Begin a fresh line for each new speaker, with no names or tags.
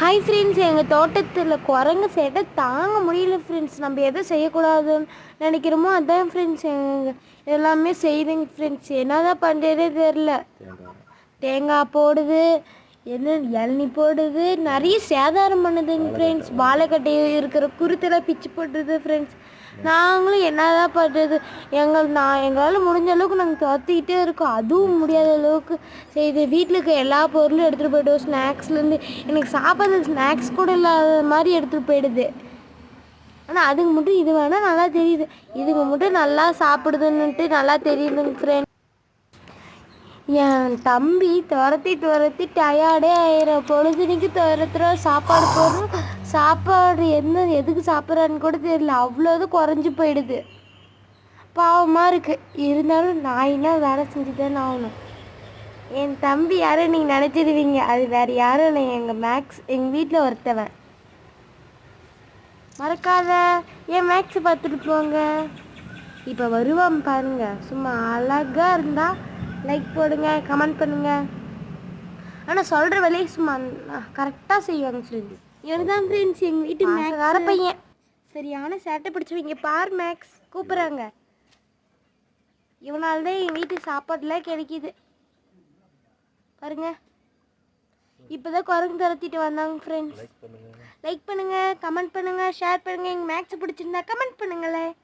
Hi friends, எங்கள் தோட்டத்தில் குரங்கு சேட்டை தாங்க முடியல ஃப்ரெண்ட்ஸ். நம்ம எதை செய்யக்கூடாதுன்னு நினைக்கிறோமோ அதான் ஃப்ரெண்ட்ஸ் எங்கள் எல்லாமே செய்யுதுங்க ஃப்ரெண்ட்ஸ். என்ன தான் பண்ணுறதே தெரில. தேங்காய் போடுது, என்ன இளநி போடுது, நிறைய சேதாரம் பண்ணுதுங்க ஃப்ரெண்ட்ஸ். வாழைக்கட்டை இருக்கிற குருத்தெல்லாம் பிச்சு போட்டுருது ஃப்ரெண்ட்ஸ். நாங்களும் என்ன தான் பண்ணுறது, எங்களால் முடிஞ்ச அளவுக்கு நாங்கள் துரத்திக்கிட்டே இருக்கோம். அதுவும் முடியாத அளவுக்கு செய்து வீட்டில் இருக்க எல்லா பொருளும் எடுத்துகிட்டு போய்ட்டோம். ஸ்நாக்ஸ்லேருந்து எனக்கு சாப்பிட்றதுக்கு ஸ்நாக்ஸ் கூட இல்லாத மாதிரி எடுத்துகிட்டு போயிடுது. ஆனால் அதுக்கு மட்டும் இது வேணால் நல்லா தெரியுது, இதுங்க மட்டும் நல்லா சாப்பிடுதுன்னுட்டு நல்லா தெரியுதுங்க ஃப்ரெண்ட். என் தம்பி துரத்தி டயர்டே ஆயிரும். பொழுதுனிக்கு துரத்துறோம், சாப்பாடு போடுறோம். சாப்பாடு எதுக்கு சாப்பிட்றான்னு கூட தெரியல, அவ்வளோது குறைஞ்சி போயிடுது. பாவமாக இருக்குது. இருந்தாலும் நாயினா வேலை செஞ்சு தானே ஆகணும். என் தம்பி யாரும் நீங்கள் நினச்சிடுவீங்க, அது வேறு யாரும் இல்லை, எங்கள் மேக்ஸ், எங்கள் வீட்டில் ஒருத்தவன். மறக்காத என் மேக்ஸை பார்த்துட்டு போங்க. இப்போ வருவான் பாருங்க, சும்மா அழகாக இருந்தால் லைக் போடுங்க, கமெண்ட் பண்ணுங்கள். ஆனால் சொல்கிற வேலையை சும்மா கரெக்டாக செய்வாங்க ஃப்ரெண்ட்ஸ். இவர் தான் ஃப்ரெண்ட்ஸ் எங்கள் வீட்டு மேக்ஸ் பையன். சரியான சேட்டை பிடிச்சவங்க. பார் மேக்ஸ் கூப்பிட்றாங்க. இவனால தான் எங்கள் வீட்டு சாப்பாடுலாம் கிடைக்கிது பாருங்க. இப்போ தான் குரங்கு துரத்திட்டு வந்தாங்க ஃப்ரெண்ட்ஸ். லைக் பண்ணுங்கள், கமெண்ட் பண்ணுங்கள், ஷேர் பண்ணுங்கள். எங்கள் மேக்ஸை பிடிச்சிருந்தா கமெண்ட் பண்ணுங்களேன்.